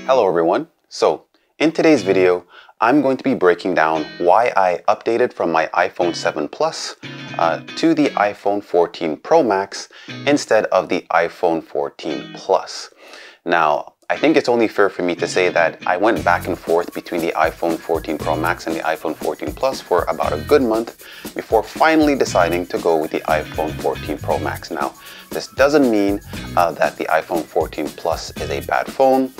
Hello everyone. So in today's video, I'm going to be breaking down why I updated from my iPhone 7 Plus to the iPhone 14 Pro Max instead of the iPhone 14 Plus. Now, I think it's only fair for me to say that I went back and forth between the iPhone 14 Pro Max and the iPhone 14 Plus for about a good month before finally deciding to go with the iPhone 14 Pro Max. Now, this doesn't mean that the iPhone 14 Plus is a bad phone.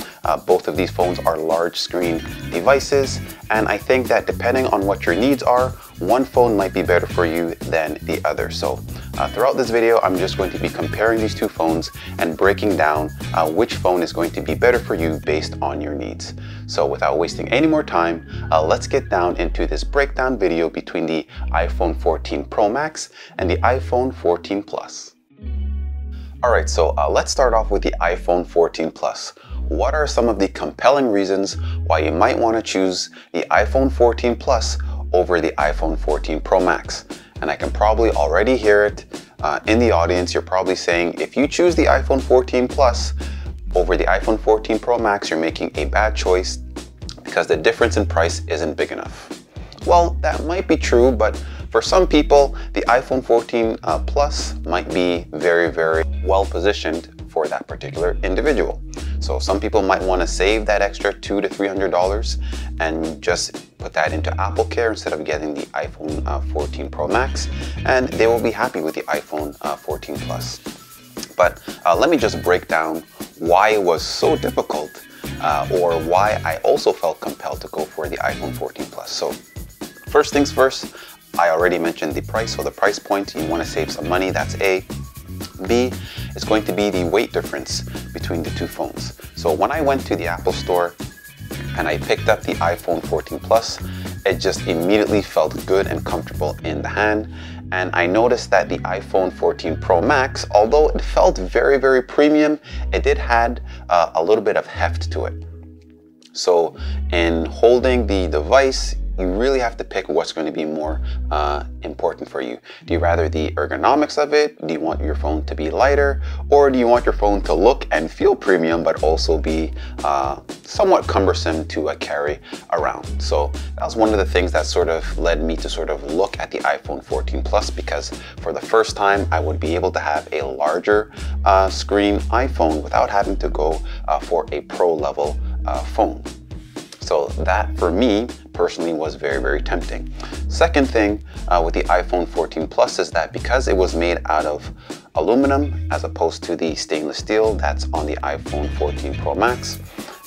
Both of these phones are large screen devices, and I think that depending on what your needs are, one phone might be better for you than the other. So throughout this video, I'm just going to be comparing these two phones and breaking down which phone is going to be better for you based on your needs. So without wasting any more time, let's get down into this breakdown video between the iPhone 14 Pro Max and the iPhone 14 Plus. Alright, so let's start off with the iPhone 14 Plus. What are some of the compelling reasons why you might want to choose the iPhone 14 Plus over the iPhone 14 Pro Max? And I can probably already hear it in the audience. You're probably saying, if you choose the iPhone 14 Plus over the iPhone 14 Pro Max, you're making a bad choice because the difference in price isn't big enough. Well, that might be true, but for some people, the iPhone 14 Plus might be very, very well positioned for that particular individual. So some people might want to save that extra $200 to $300 and just put that into Apple Care instead of getting the iPhone 14 Pro Max, and they will be happy with the iPhone 14 Plus. But let me just break down why it was so difficult or why I also felt compelled to go for the iPhone 14 Plus. So first things first, I already mentioned the price. So the price point, you want to save some money, that's A. B is going to be the weight difference between the two phones. So when I went to the Apple Store and I picked up the iPhone 14 Plus, it just immediately felt good and comfortable in the hand. And I noticed that the iPhone 14 Pro Max, although it felt very, very premium, it did had a little bit of heft to it. So in holding the device, you really have to pick what's going to be more important for you. Do you rather the ergonomics of it? Do you want your phone to be lighter? Or do you want your phone to look and feel premium but also be somewhat cumbersome to carry around? So that was one of the things that sort of led me to sort of look at the iPhone 14 Plus, because for the first time I would be able to have a larger screen iPhone without having to go for a pro level phone. So that, for me, personally was very, very tempting. Second thing with the iPhone 14 Plus is that because it was made out of aluminum as opposed to the stainless steel that's on the iPhone 14 Pro Max,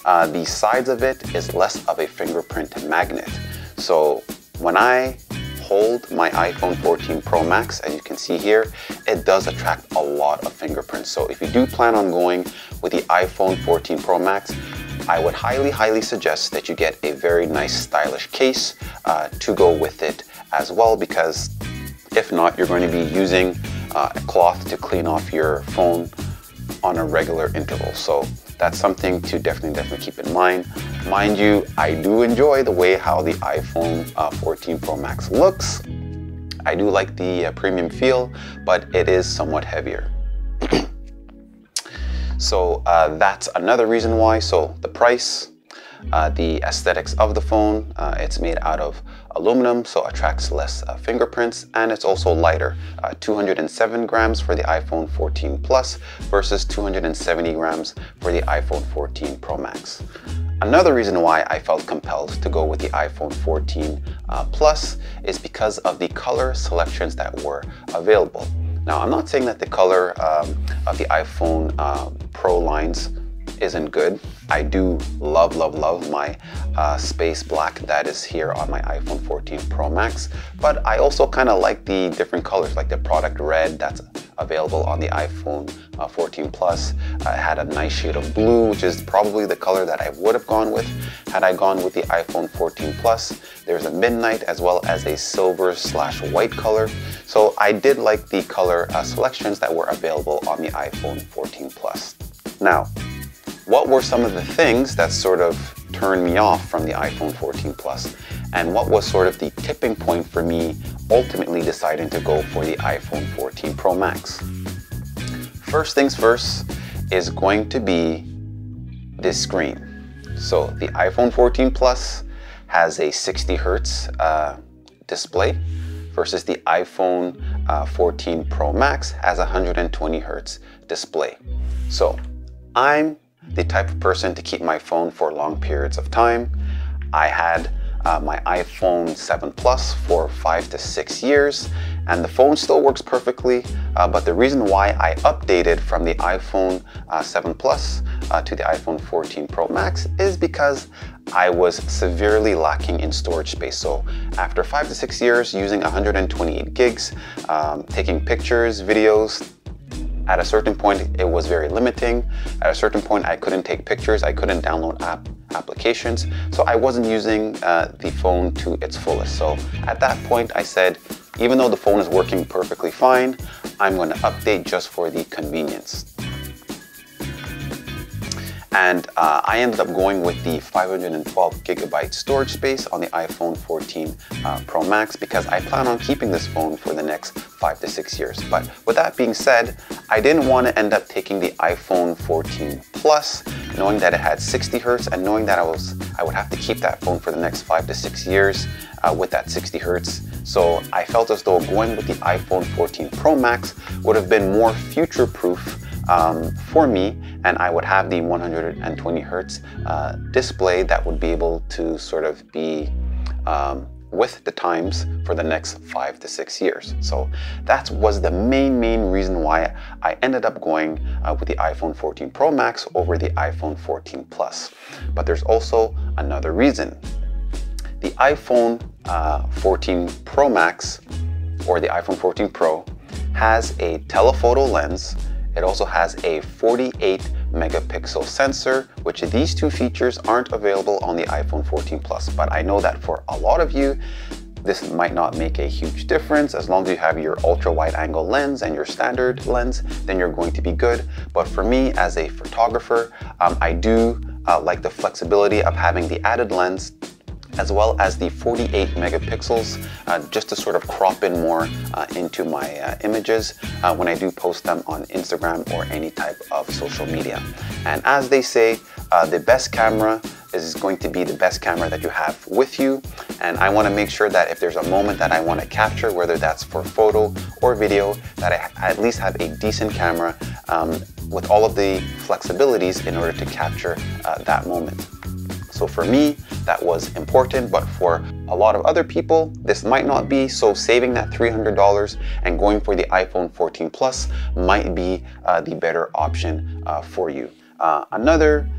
the sides of it is less of a fingerprint magnet. So when I hold my iPhone 14 Pro Max, as you can see here, it does attract a lot of fingerprints. So if you do plan on going with the iPhone 14 Pro Max, I would highly suggest that you get a very nice stylish case to go with it as well, because if not, you're going to be using a cloth to clean off your phone on a regular interval. So that's something to definitely keep in mind. Mind you, I do enjoy the way how the iPhone 14 Pro Max looks. I do like the premium feel, but it is somewhat heavier. So that's another reason why. So the price, the aesthetics of the phone, it's made out of aluminum, so attracts less fingerprints, and it's also lighter, 207 grams for the iPhone 14 Plus versus 270 grams for the iPhone 14 Pro Max. Another reason why I felt compelled to go with the iPhone 14 Plus is because of the color selections that were available. Now, I'm not saying that the color of the iPhone Pro lines isn't good. I do love my space black that is here on my iPhone 14 Pro Max, but I also kind of like the different colors, like the product red that's available on the iPhone 14 Plus. It had a nice shade of blue, which is probably the color that I would have gone with had I gone with the iPhone 14 Plus. There's a midnight as well as a silver/white color. So I did like the color selections that were available on the iPhone 14 Plus. Now, what were some of the things that sort of turned me off from the iPhone 14 Plus? And what was sort of the tipping point for me ultimately deciding to go for the iPhone 14 Pro Max? First things first is going to be this screen. So the iPhone 14 Plus has a 60 Hertz display versus the iPhone 14 Pro Max has a 120 Hertz display. So I'm the type of person to keep my phone for long periods of time. I had my iPhone 7 Plus for 5 to 6 years, and the phone still works perfectly, but the reason why I updated from the iPhone 7 Plus to the iPhone 14 Pro Max is because I was severely lacking in storage space. So after 5 to 6 years using 128 gigs, taking pictures, videos, at a certain point it was very limiting. At a certain point I couldn't take pictures, I couldn't download applications, so I wasn't using the phone to its fullest. So at that point I said, even though the phone is working perfectly fine, I'm going to update just for the convenience. And I ended up going with the 512 gigabyte storage space on the iPhone 14 Pro Max because I plan on keeping this phone for the next 5 to 6 years. But with that being said, I didn't want to end up taking the iPhone 14 Plus, knowing that it had 60 Hertz and knowing that I would have to keep that phone for the next 5 to 6 years with that 60 Hertz. So I felt as though going with the iPhone 14 Pro Max would have been more future-proof for me, and I would have the 120 Hertz display that would be able to sort of be with the times for the next 5 to 6 years. So that was the main reason why I ended up going with the iPhone 14 Pro Max over the iPhone 14 Plus. But there's also another reason. The iPhone 14 Pro Max or the iPhone 14 Pro has a telephoto lens. It also has a 48 megapixel sensor, which these two features aren't available on the iPhone 14 Plus. But I know that for a lot of you, this might not make a huge difference. As long as you have your ultra wide angle lens and your standard lens, then you're going to be good. But for me as a photographer, I do like the flexibility of having the added lens as well as the 48 megapixels just to sort of crop in more into my images when I do post them on Instagram or any type of social media. And as they say, the best camera is going to be the best camera that you have with you, and I want to make sure that if there's a moment that I want to capture, whether that's for photo or video, that I at least have a decent camera with all of the flexibilities in order to capture that moment. So for me, that was important, but for a lot of other people, this might not be. So saving that $300 and going for the iPhone 14 Plus might be the better option for you. Another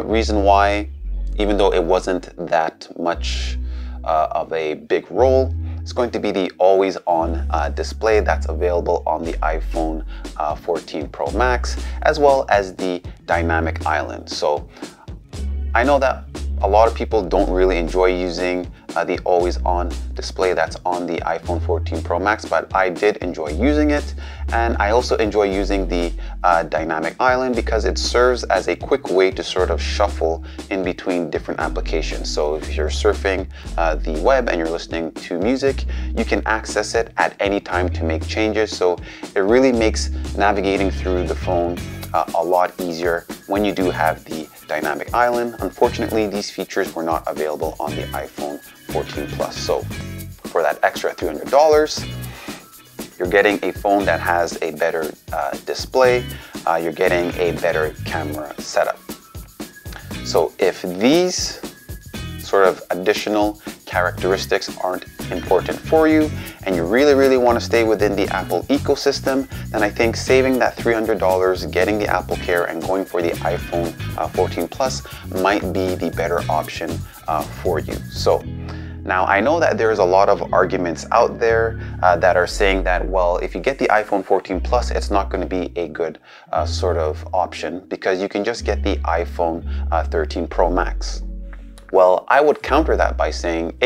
reason why, even though it wasn't that much of a big role, it's going to be the always-on display that's available on the iPhone 14 Pro Max, as well as the dynamic island. So I know that a lot of people don't really enjoy using the always-on display that's on the iPhone 14 Pro Max, but I did enjoy using it. And I also enjoy using the dynamic island because it serves as a quick way to sort of shuffle in between different applications. So if you're surfing the web and you're listening to music, you can access it at any time to make changes. So it really makes navigating through the phone a lot easier when you do have the dynamic island. Unfortunately, these features were not available on the iPhone 14 Plus. So for that extra $300, you're getting a phone that has a better display, you're getting a better camera setup. So if these sort of additional characteristics aren't important for you and you really want to stay within the Apple ecosystem, then I think saving that $300, getting the Apple Care and going for the iPhone 14 Plus might be the better option for you. So now I know that there's a lot of arguments out there that are saying that, well, if you get the iPhone 14 Plus, it's not going to be a good sort of option because you can just get the iPhone 13 Pro Max. Well, I would counter that by saying,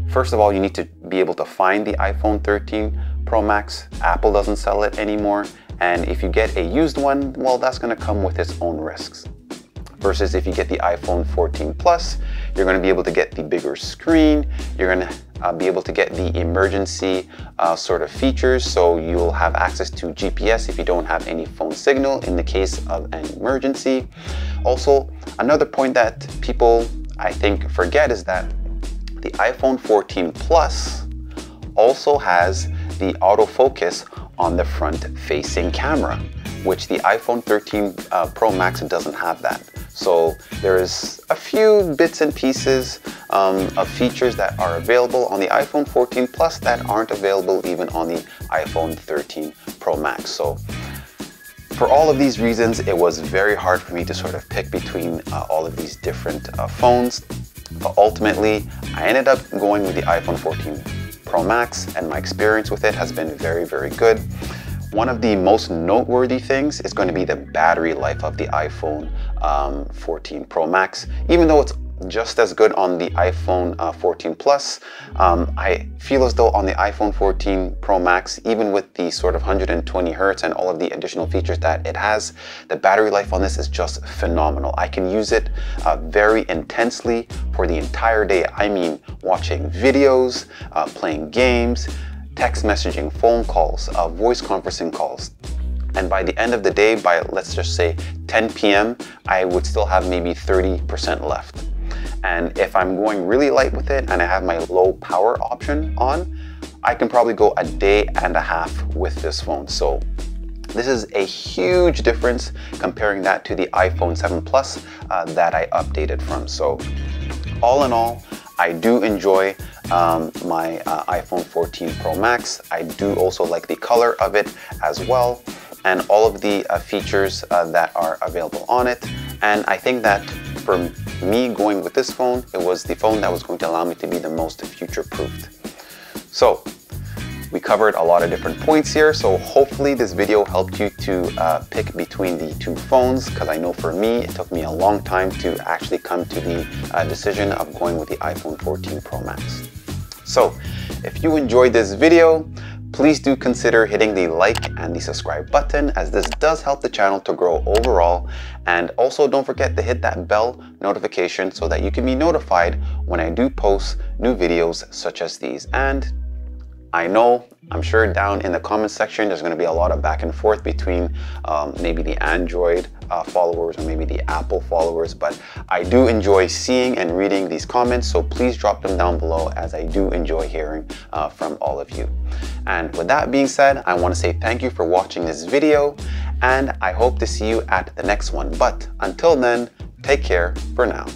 first of all, you need to be able to find the iPhone 13 Pro Max. Apple doesn't sell it anymore. And if you get a used one, well, that's going to come with its own risks. Versus if you get the iPhone 14 Plus, you're going to be able to get the bigger screen. You're going to be able to get the emergency sort of features. So you'll have access to GPS if you don't have any phone signal in the case of an emergency. Also, another point that people, I think, forget is that the iPhone 14 Plus also has the autofocus on the front-facing camera, which the iPhone 13 Pro Max doesn't have that. So there's a few bits and pieces of features that are available on the iPhone 14 Plus that aren't available even on the iPhone 13 Pro Max. So for all of these reasons, it was very hard for me to sort of pick between all of these different phones. But ultimately, I ended up going with the iPhone 14 Pro Max, and my experience with it has been very, very good. One of the most noteworthy things is going to be the battery life of the iPhone 14 Pro Max. Even though it's just as good on the iPhone 14 Plus, I feel as though on the iPhone 14 Pro Max, even with the sort of 120 Hertz and all of the additional features that it has, the battery life on this is just phenomenal. I can use it very intensely for the entire day. I mean, watching videos, playing games, text messaging, phone calls, voice conferencing calls. And by the end of the day, by let's just say 10 p.m., I would still have maybe 30% left. And if I'm going really light with it and I have my low power option on, I can probably go a day and a half with this phone. So this is a huge difference comparing that to the iPhone 7 Plus that I updated from. So all in all, I do enjoy my iPhone 14 Pro Max. I do also like the color of it as well, and all of the features that are available on it. And I think that for me going with this phone, it was the phone that was going to allow me to be the most future-proofed. So we covered a lot of different points here, so hopefully this video helped you to pick between the two phones, because I know for me, it took me a long time to actually come to the decision of going with the iPhone 14 Pro Max. So if you enjoyed this video, please do consider hitting the like and the subscribe button, as this does help the channel to grow overall. And also don't forget to hit that bell notification so that you can be notified when I do post new videos such as these. And I'm sure down in the comment section, there's going to be a lot of back and forth between maybe the Android followers or maybe the Apple followers, but I do enjoy seeing and reading these comments, so please drop them down below, as I do enjoy hearing from all of you. And with that being said, I want to say thank you for watching this video, and I hope to see you at the next one. But until then, take care for now.